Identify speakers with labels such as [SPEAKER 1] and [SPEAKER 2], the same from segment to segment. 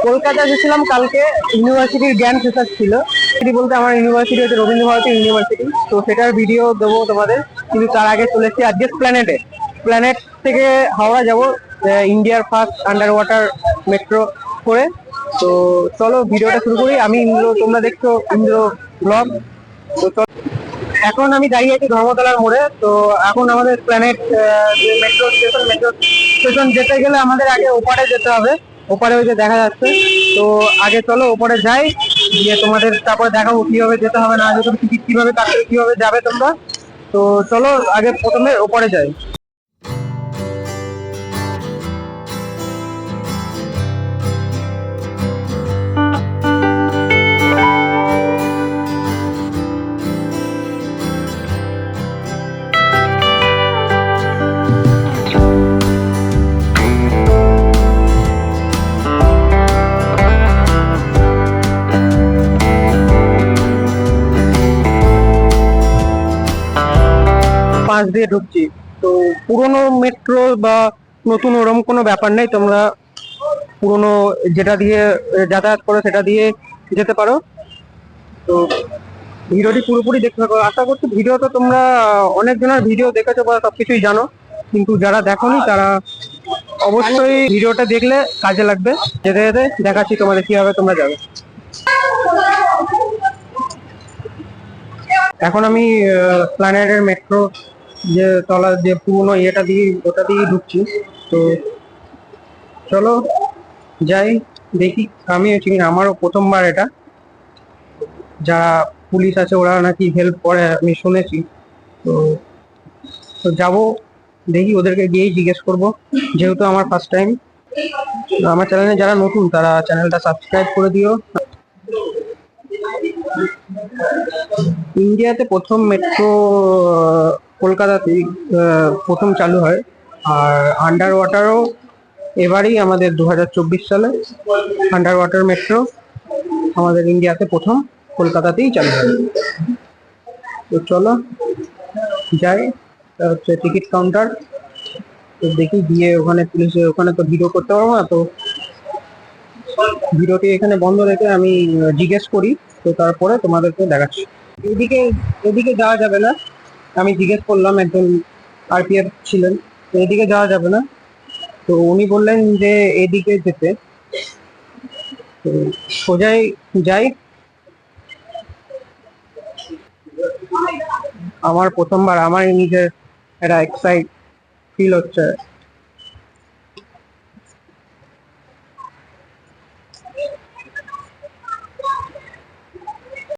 [SPEAKER 1] কলকাতা এসেছিলাম কালকে, ইউনিভার্সিটির জ্ঞান ফেসার ছিল। সেটি বলতে আমার ইউনিভার্সিটি হচ্ছে রবীন্দ্রভারতী ইউনিভার্সিটি, তো সেটার ভিডিও দেবো তোমাদের। কিন্তু তার আগে চলে এসেছি আজকে প্ল্যানেটে। প্ল্যানেট থেকে হাওড়া যাব ইন্ডিয়ার ফার্স্ট আন্ডার ওয়াটার মেট্রো করে। তো চলো ভিডিওটা শুরু করি। আমি ইন্দ্র, তোমরা দেখছো ইন্দ্র ব্লগ। তো এখন আমি দাঁড়িয়ে আছি ধর্মতলার মোড়ে। তো এখন আমাদের প্ল্যানেট যে মেট্রো স্টেশন যেতে গেলে আমাদের আগে ওপারে যেতে হবে। ওপারে ওই যে দেখা যাচ্ছে। তো আগে চলো ওপারে যাই, গিয়ে তোমাদের তারপরে দেখাবো কিভাবে যেতে হবে না যেতে, টিকিট কিভাবে কাটবে, কিভাবে যাবে তোমরা। তো চলো আগে প্রথমে ওপারে যাই। 5 দিয়ে ঢুকছি। তো পুরনো মেট্রো বা নতুন ওরম কোনো ব্যাপার নেই, তোমরা পুরনো যেটা দিয়ে যাতায়াত করো সেটা দিয়ে যেতে পারো। তো ভিডিওটি পুরোপুরি দেখতে থাকো। আশা করছি ভিডিও তো তোমরা অনেক জনের ভিডিও দেখেছো বা সবকিছুই জানো, কিন্তু যারা দেখোনি তারা অবশ্যই ভিডিওটা দেখলে কাজে লাগবে। যেতে যেতে দেখাচ্ছি তোমাদের কিভাবে তোমরা যাবে। এখন আমি প্ল্যানেটের মেট্রো যে তলা যে পুরনো ইয়েটা দিয়ে ওটা দিয়ে ঢুকছি। তো চলো যাই, দেখি। আমি হচ্ছে কি আমারও প্রথমবার এটা। যারা পুলিশ আছে ওরা নাকি হেল্প করে আমি শুনেছি। তো তো যাবো, দেখি ওদেরকে গিয়েই জিজ্ঞেস করব, যেহেতু আমার ফার্স্ট টাইম। আমার চ্যানেলে যারা নতুন তারা চ্যানেলটা সাবস্ক্রাইব করে দিও। ইন্ডিয়াতে প্রথম মেট্রো কলকাতাতেই প্রথম চালু হয়। আর আন্ডার ওয়াটারও এবারই আমাদের 2024 সালে আন্ডার ওয়াটার মেট্রো আমাদের ইন্ডিয়াতে প্রথম কলকাতাতেই চালু হয়। তো চলো যাই, হচ্ছে টিকিট কাউন্টার। তো দেখি গিয়ে ওখানে পুলিশের ওখানে তো ভিডিও করতে পারবো না, তো ভিডিওটি এখানে বন্ধ রেখে আমি জিজ্ঞেস করি। তো তারপরে তোমাদেরকে দেখাচ্ছি। এদিকে এদিকে যাওয়া যাবে না, আমি জিজ্ঞেস করলাম, একজন আরপিএফ ছিলেন। তো এদিকে যাওয়া যাবে না, তো উনি বললেন যে এদিকে যেতে। তো সোজাই যাই। আমার প্রথমবার, আমার নিজের একটা এক্সাইট ফিল হচ্ছে।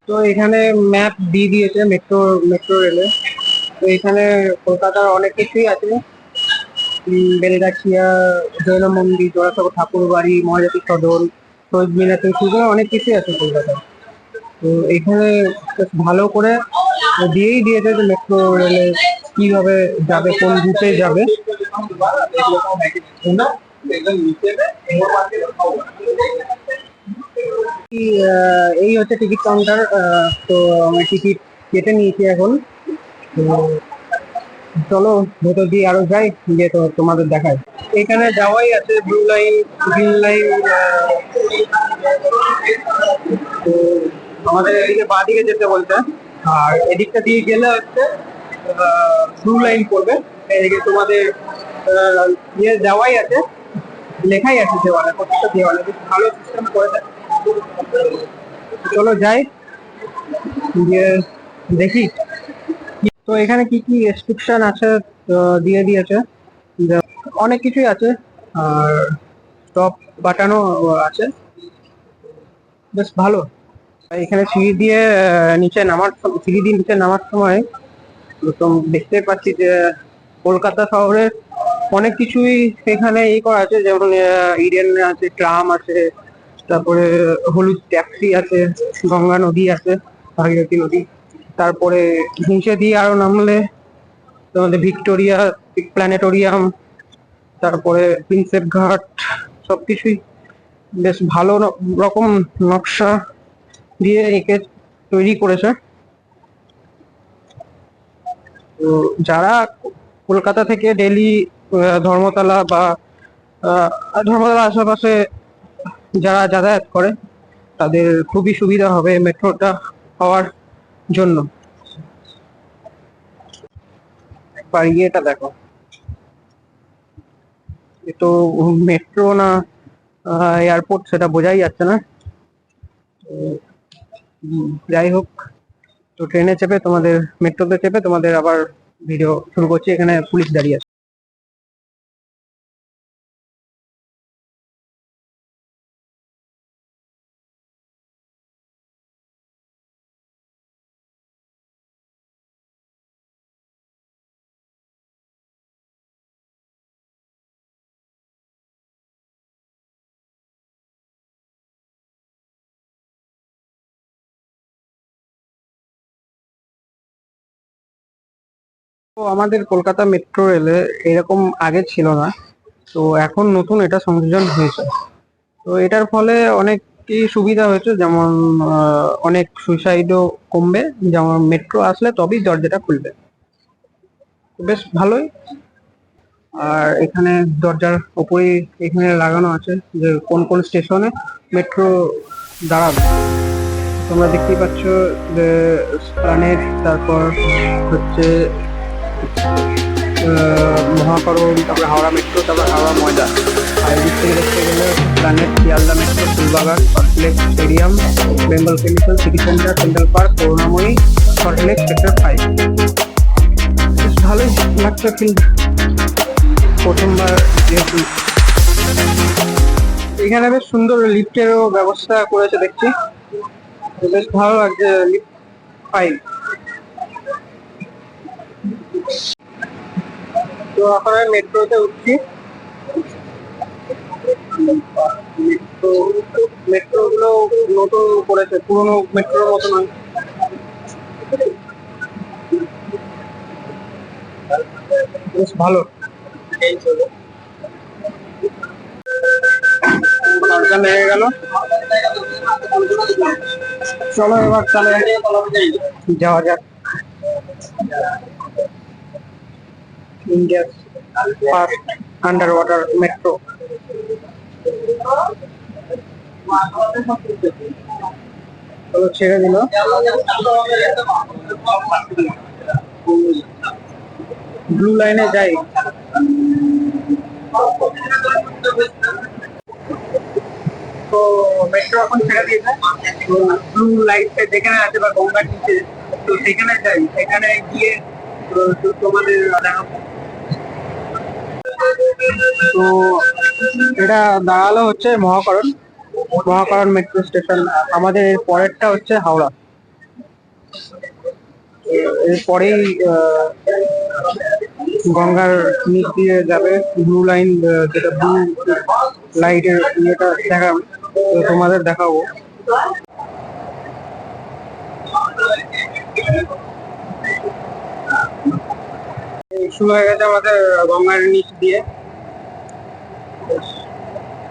[SPEAKER 1] তো এখানে ম্যাপ দিয়ে দিয়েছে মেট্রো মেট্রো রেলে। তো এখানে কলকাতার অনেক কিছুই আছে। বেলগাছিয়া, জৈন মন্দির, জোড়াসাঁকো ঠাকুর বাড়ি, মহাজাতি সদন, শহীদ মিনার থেকে শুরু করে অনেক কিছুই আছে কলকাতায়। তো এখানে বেশ ভালো করে দিয়েই দিয়েছে যে মেট্রো রেলে কিভাবে যাবে, কোন রুটে যাবে। এই হচ্ছে টিকিট কাউন্টার। তো আমি টিকিট কেটে নিয়েছি এখন। তো চলো ভেতর দিয়ে আরো যাই, গিয়ে তো তোমাদের দেখায়। এখানে যাওয়াই আছে ব্লু লাইন, গ্রিন লাইন। তো আমাদের এদিকে বাঁ দিকে যেতে বলতে, আর এদিকটা দিয়ে গেলে হচ্ছে ব্লু লাইন পড়বে। এদিকে তোমাদের ইয়ে যাওয়াই আছে, লেখাই আছে দেওয়ালে, প্রত্যেকটা দেওয়ালে বেশ ভালো সিস্টেম করেছে। চলো যাই, গিয়ে দেখি। তো এখানে কি কি রেস্ট্রিকশন আছে দিয়ে দিয়েছে, অনেক কিছুই আছে। আর স্টপ বাটানো আছে, বেশ ভালো। এখানে সিঁড়ি দিয়ে নিচে নামার সময় তো দেখতে পাচ্ছি যে কলকাতা শহরের অনেক কিছুই এখানে করা আছে। যেমন ইডেন আছে, ট্রাম আছে, তারপরে হলুদ ট্যাক্সি আছে, গঙ্গা নদী আছে, ভাগীরথী নদী। তারপরে নিচে দিয়ে আরো নামলে তোমাদের ভিক্টোরিয়া, প্ল্যানেটোরিয়াম, তারপরে প্রিন্সেপ ঘাট, সবকিছুই বেশ ভালো রকম নকশা দিয়ে একে তৈরি করেছে। তো যারা কলকাতা থেকে ডেলি ধর্মতলা বা ধর্মতলা আশেপাশে যারা যাতায়াত করে তাদের খুবই সুবিধা হবে মেট্রোটা হওয়ার জন্য। একবার ইয়েটা দেখো, এ তো মেট্রো না এয়ারপোর্ট সেটা বোঝাই যাচ্ছে না। যাই হোক, তো ট্রেনে চেপে তোমাদের, মেট্রোতে চেপে তোমাদের আবার ভিডিও শুরু করছি। এখানে পুলিশ দাঁড়িয়ে আছে। তো আমাদের কলকাতা মেট্রো রেলে এরকম আগে ছিল না, তো এখন নতুন এটা সংযোজন হয়েছে। তো এটার ফলে অনেকই সুবিধা হয়েছে, যেমন অনেক সুইসাইডও কমবে, যেমন মেট্রো আসলে তবেই দরজাটা খুলবে। বেশ ভালোই। আর এখানে দরজার ওপরেই এখানে লাগানো আছে যে কোন কোন স্টেশনে মেট্রো দাঁড়াবে। তোমরা দেখতেই পাচ্ছ যে প্ল্যানেট, তারপর হচ্ছে মহাকরণ, তারপরে হাওড়া মেট্রো, তারপর হাওড়া ময়দান। আর এদিক থেকে দেখতে গেলে Planet, Sealdah metro, Phoolbagan, Salt Lake stadium, Bengal Chemical, City Centre, Central Park, Karunamoyee, Salt Lake, Sector 5। বেশ ভালোই লাগছে ফিল্ড, প্রথমবার যেহেতু। এখানে বেশ সুন্দর লিফটেরও ব্যবস্থা করেছে দেখছি, বেশ ভালো লাগছে। লিফট 5। তো এখন আমি মেট্রোতে উঠছি। মেট্রো, মেট্রো গুলো নতুন করেছে, পুরোনো মেট্রোর মতো নয়। বেশ ভালো। দরজা লেগে গেল, চলো এবার তাহলে যাওয়া যাক। ইন্ডিয়ার ফার্স্ট আন্ডার ওয়াটার মেট্রো। ছেড়ে দিল, ব্লু লাইনে যাই। তো মেট্রো এখন ছেড়ে দিয়েছে, ব্লু লাইটটা যেখানে আছে বা গঙ্গার নিচে, তো সেখানে যাই। সেখানে গিয়ে তোমাদের দেখাবো। তো এটা দাঁড়ালো হচ্ছে মহাকরণ, মহাকরণ মেট্রো স্টেশন। আমাদের এর পরেরটা হচ্ছে হাওড়া। এরপরেই গঙ্গার নিচ দিয়ে যাবে ব্লু লাইন, যেটা ব্লু লাইটের ইয়েটা দেখাবে, তো তোমাদের দেখাবো। শুরু হয়ে গেছে আমাদের গঙ্গার নিচ দিয়ে।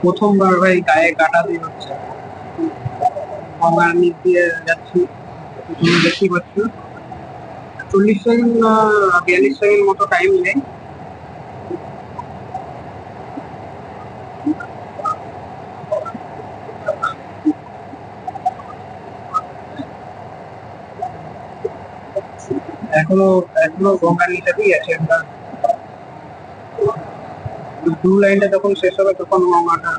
[SPEAKER 1] প্রথমবার ভাই গায়ে কাটা দিয়ে হচ্ছে, গঙ্গার নিচ দিয়ে যাচ্ছি। তুমি দেখতেই পাচ্ছ 40 সেকেন্ড না 42 সেকেন্ড মতো টাইম নেই। এখনো এখনো গঙ্গার নিচেতেই আছে আমরা। ব্লু লাইনটা যখন শেষ হবে তখন গঙ্গাটা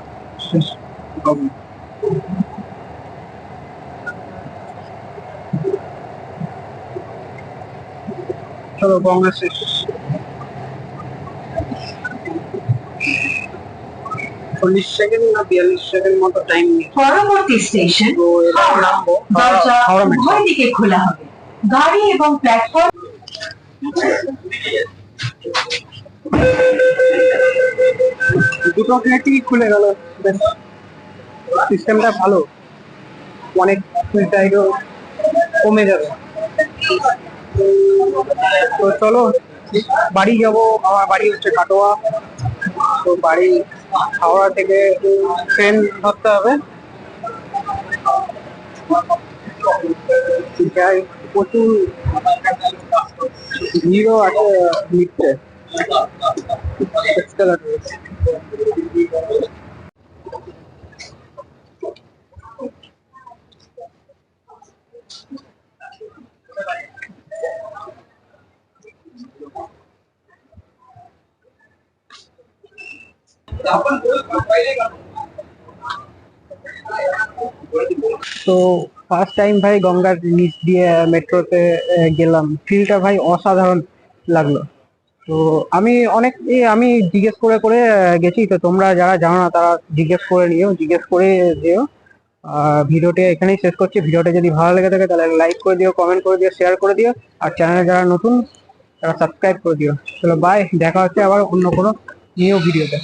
[SPEAKER 1] শেষ হবে। চলো গঙ্গা শেষ। 40 সেকেন্ড না 42 সেকেন্ড মতো টাইম নিয়ে।
[SPEAKER 2] পরবর্তী স্টেশন
[SPEAKER 1] তো এবার নামবো
[SPEAKER 2] দরজা
[SPEAKER 1] হাওড়া মেট্রো।
[SPEAKER 2] উভয় দিকে খোলা হবে। গাড়ি এবং প্ল্যাটফর্ম
[SPEAKER 1] দুটো গেটই খুলে গেল, সিস্টেমটা ভালো, অনেক সুইসাইডও কমে যাবে। তো চলো বাড়ি যাব। আমার বাড়ি হচ্ছে কাটোয়া। তো বাড়ি হাওড়া থেকে ট্রেন ধরতে হবে। যাই, প্রচুর ভিড়ও আছে লিফটে। তো ফার্স্ট টাইম ভাই গঙ্গার নিচ দিয়ে মেট্রোতে গেলাম, ফিলটা ভাই অসাধারণ লাগলো। তো আমি জিজ্ঞেস করে করে গেছি, তো তোমরা যারা জানো না তারা জিজ্ঞেস করে নিও, জিজ্ঞেস করে যেও। ভিডিওটি এখানেই শেষ করছি। ভিডিওটা যদি ভালো লেগে থাকে তাহলে লাইক করে দিও, কমেন্ট করে দিও, শেয়ার করে দিও। আর চ্যানেলে যারা নতুন তারা সাবস্ক্রাইব করে দিও। চলো বাই, দেখা হচ্ছে আবার অন্য কোনো নিউ ভিডিওতে।